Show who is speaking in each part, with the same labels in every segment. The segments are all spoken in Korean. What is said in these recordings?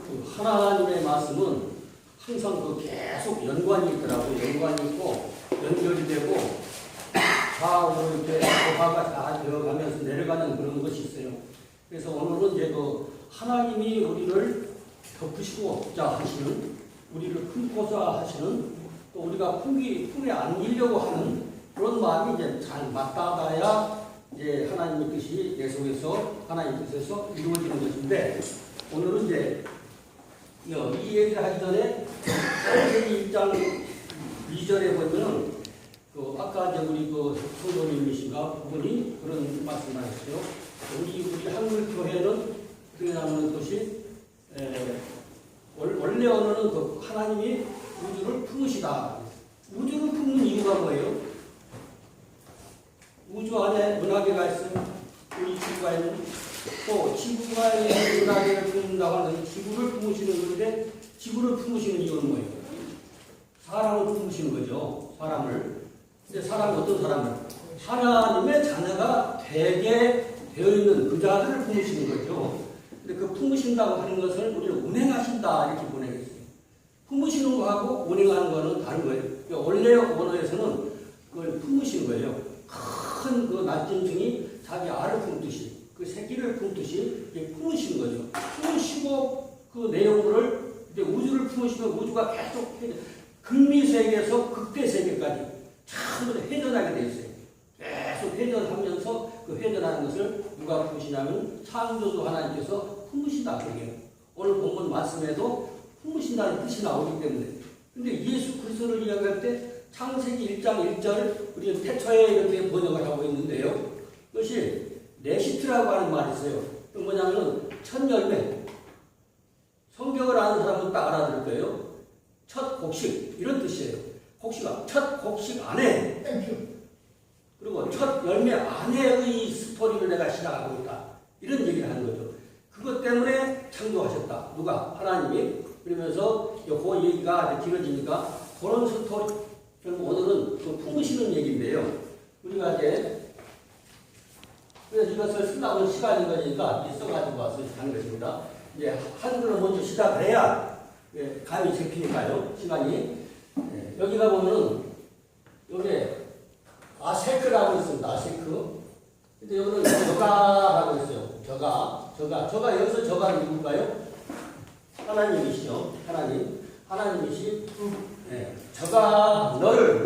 Speaker 1: 그 하나님의 말씀은 항상 그 계속 연관이 있더라고요. 연관이 있고 연결이 되고 좌우로 이렇게 조화가 다 되어가면서 내려가는 그런 것이 있어요. 그래서 오늘은 이제 그 하나님이 우리를 덮으시고자 하시는, 우리를 품고자 하시는, 또 우리가 품에 안기려고 하는 그런 마음이 이제 잘 맞닿아야 이제 하나님의 뜻이 내 속에서, 하나님의 뜻에서 이루어지는 것인데, 오늘은 이제 이 얘기를 하기 전에 창세기 1장 2절에 보면은 그 아까 이제 우리 그 성도님이신가 그분이 그런 말씀을 하셨어요. 우리 한글 교회는 어떻게 나오는 것이 원래 언어는 그 하나님이 우주를 품으시다. 우주를 품는 이유가 뭐예요? 우주 안에 은하계가 있으면 우리 지구가 있는, 또 지구가 있는 은하계를 품는다고 하는 지구를 품으시는 건데, 지구를 품으시는 이유는 뭐예요? 사람을 품으시는 거죠. 사람을. 근데 사람이 어떤 사람을? 하나님의 자녀가 되게 되어 있는 그 자들을 품으시는 거죠. 근데 그 품으신다고 하는 것을 우리를 운행하신다 이렇게 보내겠어요. 품으시는 거하고 운행하는 거는 다른 거예요. 그러니까 원래 언어에서는 그걸 품으시는 거예요. 큰 그 날짐승이 자기 알을 품듯이, 그 새끼를 품듯이 품으시는 거죠. 품으시고 그 내용을 이제 우주를 품으시면 우주가 계속 극미세계에서 극대세계까지 전부 회전하게 돼 있어요. 계속 회전하면서 그 회전하는 것을 누가 품으시냐면 창조주 하나님께서 품으신다 그러게요. 오늘 본문 말씀에도 품으신다는 뜻이 나오기 때문에. 근데 예수 그리스도를 이야기할 때 창세기 1장 1절 우리가 태초에 이렇게 번역을 하고 있는데요. 그것이 레시트라고 하는 말이 있어요. 그 뭐냐면 첫 열매. 성경을 아는 사람은 딱 알아들을 거예요. 첫 곡식 이런 뜻이에요. 곡식아, 첫 곡식 안에 그리고 첫 열매 안에의 스토리를 내가 시작하고 있다. 이런 얘기를 하는 거죠. 그것 때문에 창조하셨다. 누가? 하나님이. 그러면서 그 얘기가 길어지니까 그런 스토리, 결국 오늘은 그 품으시는 얘기인데요. 우리가 이제 그래서 이것을 쓰려고 시간이 걸리니까 써가지고 와서 하는 것입니다. 이제 한글을 먼저 시작을 해야 감이 잡히니까요. 시간이. 여기가 보면은 여기에 아세크라고 있습니다. 아세크. 근데 여기는 저가라고 있어요. 저가 여기서 저가는 누굴까요? 하나님이시죠. 하나님이시. 저가 너를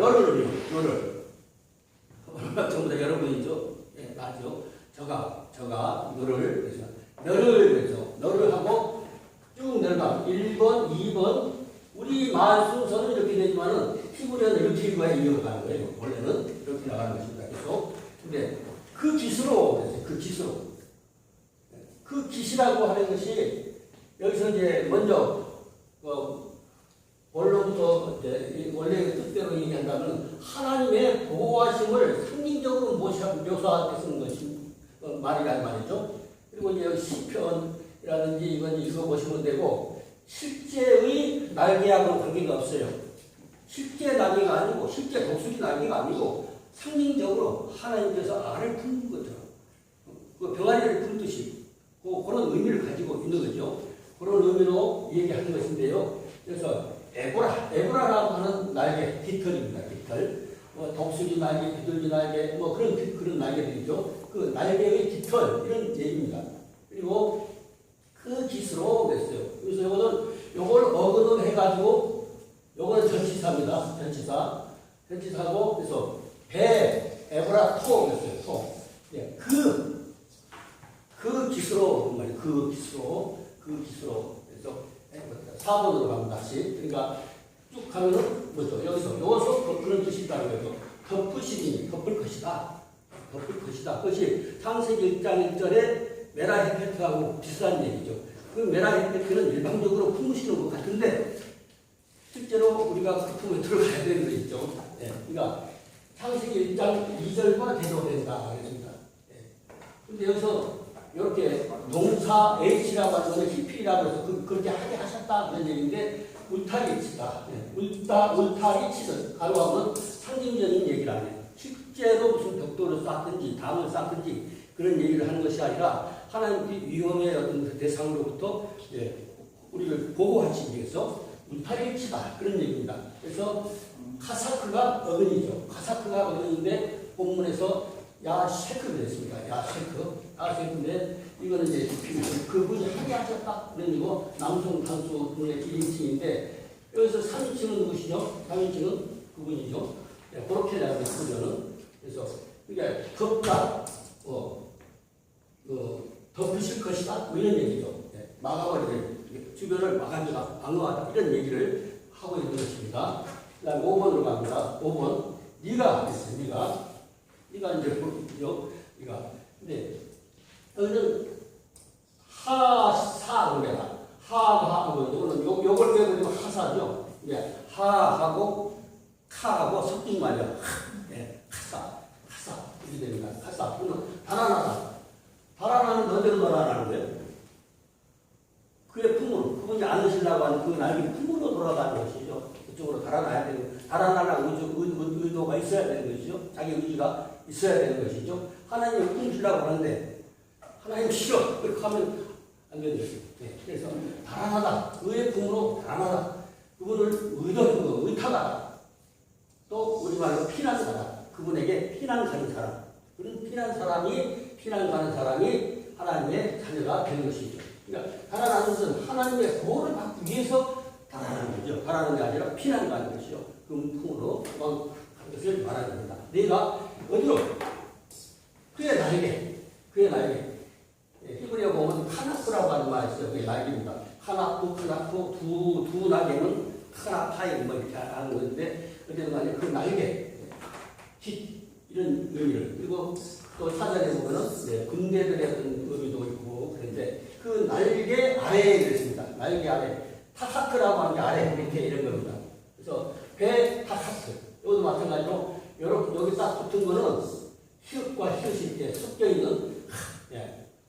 Speaker 1: 전부 다 여러분이죠. 맞죠? 저가 너를 하고 쭉 내려가. 1번, 2번. 우리 말 순서는 이렇게 되지만은 히브리어는 이렇게 이어가는 거예요. 원래는 이렇게 나가는 것입니다. 계속. 근데 그 기수로, 그 기시라고 하는 것이 여기서 이제 먼저 원로부터 이제 원래 뜻대로 얘기한다면 하나님의 보호하심을 상징적으로 묘사하게 쓰는 것이 말이란 말이죠. 그리고 이제 시편이라든지 이건 읽어보시면 되고, 실제의 날개하고는 관계가 없어요. 실제 날개가 아니고, 실제 독수리 날개가 아니고, 상징적으로 하나님께서 알을 품는 거죠. 그 병아리를 품듯이 그런 의미를 가지고 있는 거죠. 그런 의미로 얘기하는 것인데요. 그래서 에보라라고 하는 날개, 깃털입니다. 깃털. 독수리 날개, 비둘기 날개, 그런 날개들이죠. 그 날개의 깃털, 이런 얘기입니다. 그리고 그 깃으로 냈어요. 그래서 요걸 어근을 해가지고, 요거는 전치사입니다. 전치사고, 그래서 에보라 토 냈어요. 토. 예, 그 깃으로, 그래서 4번으로 가면 다시. 그러니까 쭉 가면은 뭐죠? 여기서 그런 뜻이 있다는 거죠. 덮으시니, 덮을 것이다. 그것이 창세기 1장 1절에 메라헤페트하고 비슷한 얘기죠. 그 메라헤페트는 일방적으로 품으시는 것 같은데, 실제로 우리가 그 품에 들어가야 되는 거 있죠. 예, 그러니까 창세기 1장 2절과 대조된다. 그랬습니다. 근데 여기서 이렇게 동사 H라고 하는 것은 히피라고 해서 그렇게 하게 하셨다 그런 얘기인데, 울타리 치다. 울타리 치듯 가로하면 상징적인 얘기를 안 해요. 실제로 무슨 벽돌을 쌓든지 담을 쌓든지 그런 얘기를 하는 것이 아니라 하나님의 위험의 어떤 대상으로부터 우리를 보호하기 위해서 울타리치다 그런 얘기입니다. 그래서 카사크가 어근이죠. 카사크가 어근인데 본문에서 야셰크가 됐습니다. 야셰크인데 이거는 이제 그분이 항의하셨다 그런 얘기고 남성 단수분의 1인칭인데 여기서 3인칭은 누구시죠? 3인칭은 그분이죠. 네, 그렇게 나오는 구조는 그래서 이게 덮다 덮으실 것이다 뭐 이런 얘기죠. 네, 막아버리는 주변을 막아주다 방어하다 이런 얘기를 하고 있는 것입니다. 그다음 5번으로 갑니다. 5번 네가 됐어요. 네가 이제 보이죠. 네가 근데 여기는 하사입니다. 하하고 이거는 요걸 빼버리면 하사죠. 예, 하하고 카하고 섞인 말이야. 예, 하사 이렇게 됩니다. 하사 그러면 달아나다. 달아나는 어디로 돌아가는 거예요? 그의 품으로 그분이 안으시려고 하는 그 날개 품으로 돌아가는 것이죠. 그쪽으로 달아나야 되는 달아나는 의도가 있어야 되는 것이죠. 자기 의지가 있어야 되는 것이죠. 하나님을 품으시려고 하는데 하나님 싫어 그렇게 하면 안 되는 것이죠. 네. 그래서 달아나다 그의 품으로 달아나다 그분을 의탁하다 또 우리말로 피난가다 그분에게 피난 가는 사람 그런 피난 가는 사람이 하나님의 자녀가 되는 것이죠. 그러니까 달아나는 것은 하나님의 보호를 받기 위해서 달아나는 거죠. 달아나는 게 아니라 피난 가는 것이죠. 그 품으로 가는 것을 말하는 겁니다. 내가 어디로? 그의 날개. 히브리어 보면 카나프라고 하는 말이 있어요. 그게 날개입니다. 카나프, 두 날개는 카나파이 뭐 이렇게 하는 건데 어쨌든 간에 그 날개, 빛 이런 의미를 그리고 또 사전에 보면은 군대들의 어떤 의미도 있고 그런데 그 날개 아래에 있습니다. 날개 아래 타하트라고 하는 게 아래 밑에 이런 겁니다. 그래서 배 타하트 이것도 마찬가지로 여기 딱 붙은 거는 히읗과 히읗이 이렇게 섞여 있는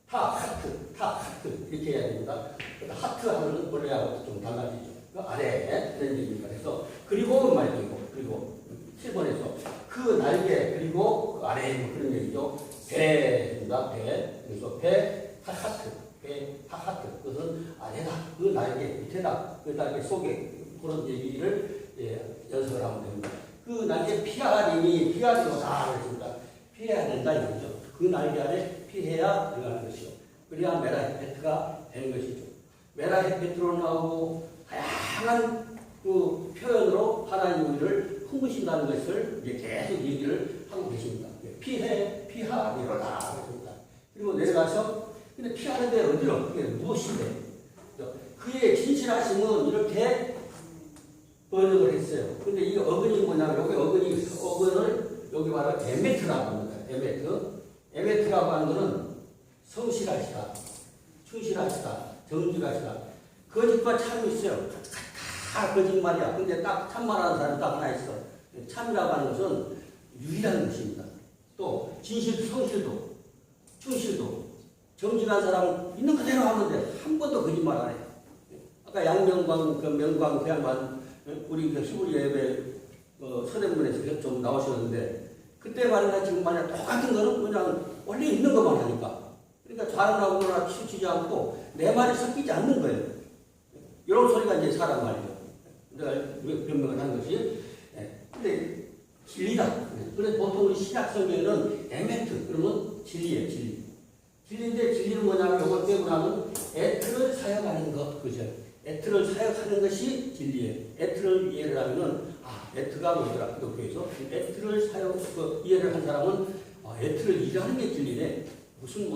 Speaker 1: 타하트 이렇게 해야 됩니다. 하트 하면은 원래하고 좀 달라지죠. 그 아래에 그런 얘기입니다. 그래서 그리고 말이고 그리고 7번에서 그 날개 그리고 그 아래에 있는 그런 얘기죠. 배입니다. 배. 그래서 배 타하트 그것은 아래다. 그 날개 밑에다. 그 날개 속에 그런 얘기를 연습을 하면 됩니다. 그 날개 피하림이 피하리고 다 그랬습니다. 피해야 된다 이거죠. 그 날개 아래 피해야 들어가는 것이죠. 그래야 메라헤페트가 되는 것이죠. 메라헤페트로 나오고 다양한 그 표현으로 하나님 우리를 품으신다는 것을 이제 계속 얘기를 하고 계십니다. 피하리로다 그랬습니다. 그리고 내려가서 근데 피하는데 어디로? 그게 무엇인데? 그의 진실하심은 이렇게 번역을 했어요. 근데 이 어근이 뭐냐면 여기 어근을 여기 바로 에메트라고 합니다. 에메트라고 하는 것은 성실하시다, 충실하시다, 정직하시다. 거짓과 참이 있어요. 다 거짓말이야. 근데 딱 참말하는 사람이 딱 하나 있어. 참이라고 하는 것은 유일한 것입니다. 또 진실, 성실도, 충실도, 정직한 사람은 있는 그대로 하는데 한 번도 거짓말 안 해요. 아까 양명광, 명광, 그 양반 우리 히브리 예배 서대문에서 좀 나오셨는데 그때 말이나 지금 말이나 똑같은 거는 그냥 원래 있는 것만 하니까 그러니까 잘하고 그러나 치우치지 않고 내 말이 섞이지 않는 거예요. 이런 소리가 이제 사람 말이죠. 내가 변명을 한 것이 근데 진리다. 그래서 보통 우리 신약 성경에는 에메트 그러면 진리예요. 진리인데 진리는 뭐냐면 이걸 빼고 나면 에트를 사역하는 것 그죠? 에트를 사역하는 것이 진리예요. 에트를 이해를 하면은 에트가 뭐더라 기독교에서 에트를 이해를 한 사람은 에트를 이해하는 게 진리네. 무슨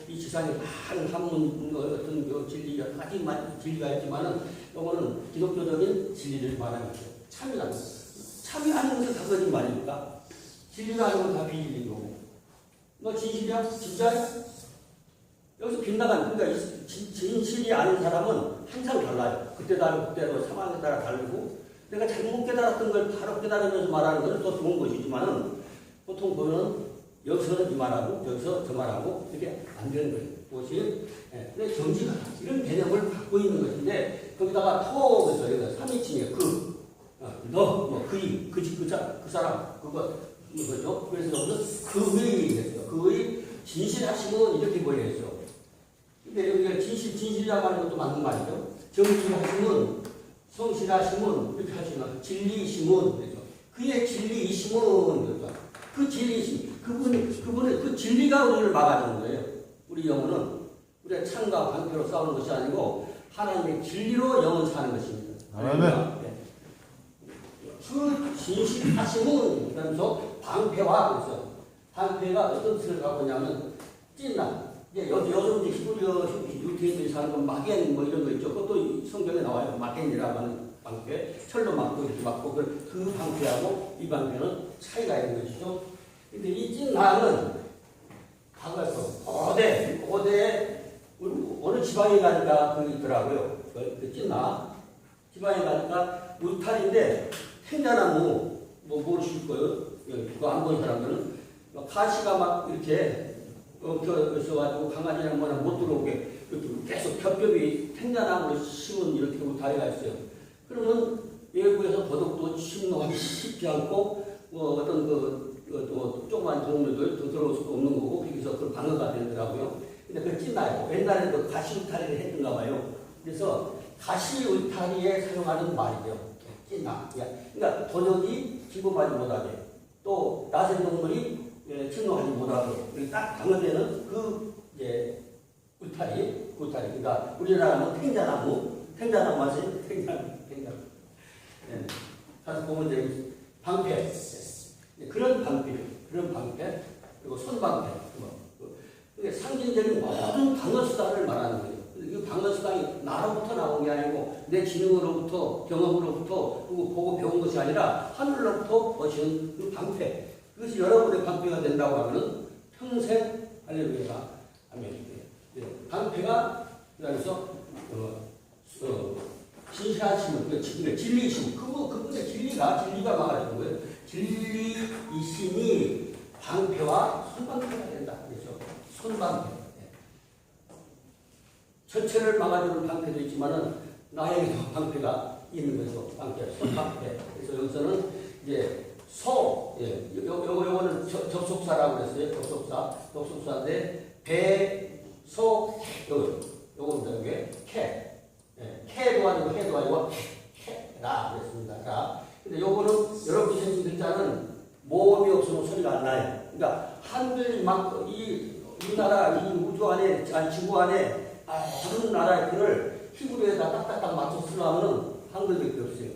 Speaker 1: 이 지상에 많은 학문 어떤 진리 여러 가지 진리가 있지만은 이거는 기독교적인 진리를 말하는 거죠. 참이라는 거. 참이 아닌 것은 다 거짓말입니까? 진리가 아닌 건 다 비진리인 거고. 너 진실이야? 진짜야? 여기서 빗나간 그러니까 진실이 아닌 사람은 항상 달라요. 그때 다르고 그때로 상황에 따라 다르고 내가 잘못 깨달았던 걸 바로 깨달으면서 말하는 것은 더 좋은 것이지만은 보통 보면 여기서는 이 말하고 여기서 저 말하고 이렇게 안 되는 거예요. 그것이 근데 정지가 이런 개념을 갖고 있는 것인데 거기다가 토에서 여기가 3인칭이에요. 그 사람 그거죠. 그래서 여기서 그의 했어요. 그의 진실하심은 이렇게 보여야죠. 근데 여기가 진실이라고 하는 것도 맞는 말이죠. 정직하심은, 성실하심은, 이렇게 하시면 진리심은, 그렇죠. 그의 진리이심은, 그렇죠. 그 진리이심, 그분의 그 진리가 우리를 막아주는 거예요. 우리 영혼은 우리가 창과 방패로 싸우는 것이 아니고 하나님의 진리로 영혼 사는 것입니다.
Speaker 2: 아멘.
Speaker 1: 그 진실하심은, 그러면서 방패와, 그래서 방패가 어떤 뜻을 갖고 있냐면 찐나. 이제 요즘 이제 히브리어 유태인들이 사는 건 마겐 뭐 이런 거 있죠. 그것도 성경에 나와요. 마겐이라고 하는 방패. 철로 막고 이렇게 막고 그 방패하고 이 방패는 차이가 있는 것이죠. 근데 이 찐나는 과거에서 고대 어느 지방에 가니까 그 있더라고요. 그 찐나 지방에 가니까 울타리인데 생자나무 뭐 모르실 거예요. 그거 안 본 사람들은 가시가 막 이렇게 있어가지고 강아지나 뭐나 못 들어오게 이렇게 계속 겹겹이 생자나무를 심은 이렇게 울타리가 있어요. 그러면 외부에서 도둑도 침노하기 쉽지 않고 어떤 또 조그만 동물들 더 들어올 수도 없는 거고 거기서 그 방어가 되더라고요. 근데 그걸 찐나요. 옛날에 그 가시 울타리를 했던가 봐요. 그래서 가시 울타리에 사용하는 말이죠. 찐나. 그러니까 도적이 진급하지 못하게 또 야생 동물이 침노하지 못하게 딱 방어되는 그 울타리. 그러니까 우리나라는 탱자나무 아세요? 탱자나무. 가서 보면 되겠 방패. 그런 방패, 그리고 손방패. 그게 상징적인 모든 방어수단을 말하는 거예요. 이 방어수단이 나로부터 나온 게 아니고 내 지능으로부터, 경험으로부터, 그리고 보고 배운 것이 아니라 하늘로부터 오신 그 방패. 그것이 여러분의 방패가 된다고 하면 평생 할렐루야가 아멘. 방패가 그래서 진실하심은 진리이심. 그분의 진리가 막아주는 거예요. 진리이심이 방패와 손방패가 된다. 그래서 손방패. 전체를 막아주는 방패도 있지만은 나에게도 방패가 있는 거죠. 방패, 손방패. 그래서 여기서는 이제 요거는 접속사라고 그랬어요. 접속사인데 요겁니다. 이게 캐도 아니고 해도 아니고 캐라 그랬습니다. 자, 근데 요거는 여러분이 생긴 글자는 모음이 없으면 소리가 안 나요. 그러니까 한글 이 나라, 이 우주 안에, 지구 안에 다른 나라의 글을 히브리어에다 딱딱딱 맞춰 쓰려면 한글밖에 없어요.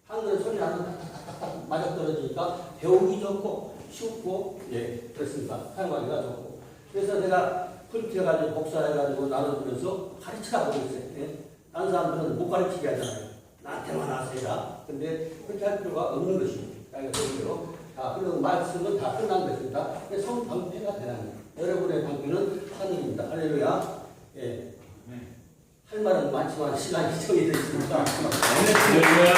Speaker 1: 한글은 소리 나면 딱딱딱딱 맞아떨어지니까 배우기 좋고 쉽고 그렇습니다. 사용하기가 좋고. 그래서 내가 프린트해가지고 복사해가지고 나눠주면서 가르치라고 그랬어요. 다른 사람들은 못 가르치게 하잖아요. 나한테만 하세요. 근데 그렇게 할 필요가 없는 것입니다. 그리고 말씀은 다 끝난 것입니다. 손 방패가 되는 거예요. 여러분의 방패는 하늘입니다. 할렐루야. 할 말은 많지만 시간이 정해져 있습니다.
Speaker 3: 할렐루야.